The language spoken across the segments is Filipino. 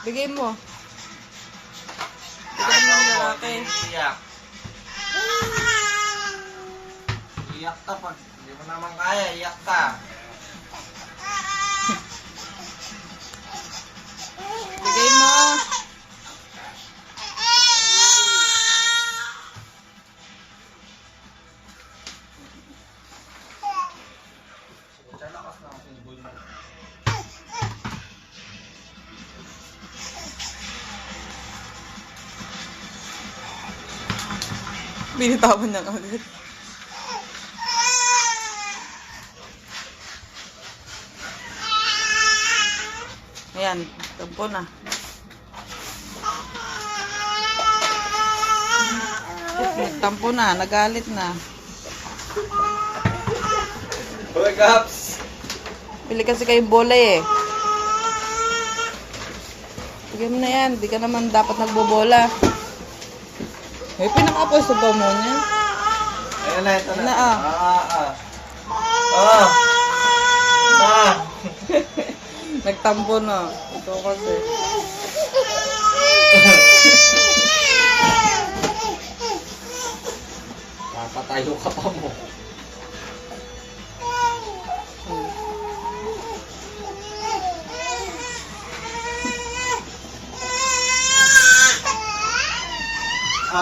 Bigay mo. Bigay mo ng lalaki. Iyak. Iyak ka pag hindi mo naman kaya, iyak ka. Bigay mo. Lakas na ang unggoy mo. Binitawan niya agad. Ayan, tampo na. Nagtampo na, nagalit na. Hoy, Gaps! Pili kasi kayong bola eh. Bigyan mo na yan, di ka naman dapat nagbobola. May pinaka-pwesto pa mo niya. Ayan na, ito na. Na, Nagtampo na. Ito kasi. Papatayo ka pa mo.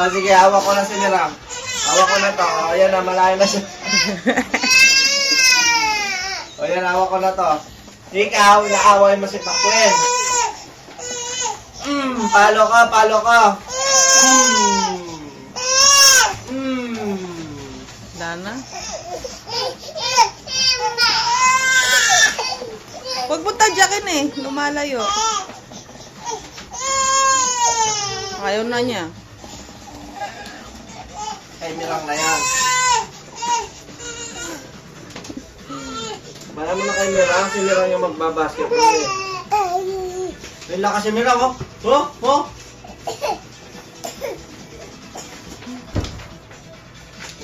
Sige, hawak ko na si Miram. Hawak ko na to. Ayan na, malayo na siya. Ayan, hawak ko na to. Ikaw, naaway mo si Pakwin. Palo ka, palo ka. Dana? Huwag mo tadyakin eh. Lumalayo. Ayaw na niya. Kay Mirang na yan. Marami na kay Mirang. Si Mirang yung magbabasketball eh. May lakas si Mirang, oh. Oh, oh.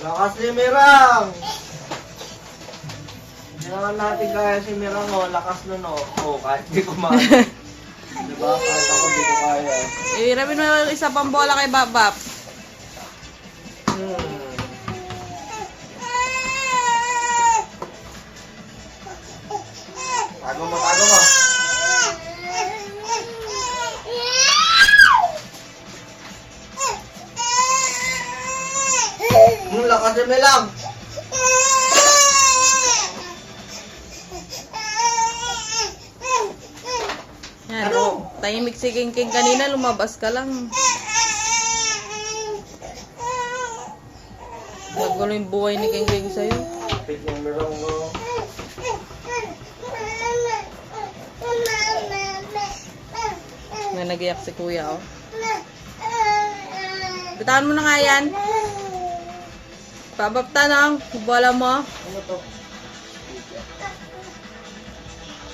Lakas si Mirang. Hindi naman natin kaya si Mirang, oh. Lakas nun, oh. Oh, kahit di ko ma... Diba? Kahit ako di ko kaya. Iramin mo yung isa pang bola kay Babap. Tago mo, tago mo. Lakas ni Milang. Yan, ano? Tahimik si King King kanina, lumabas ka lang. Nagulo yung buhay ni King King sa'yo. Kapit yung Mirang mo. May nag-iyak si kuya, oh. Bitawan mo na nga yan. Pabapta na, bola mo. Ano to?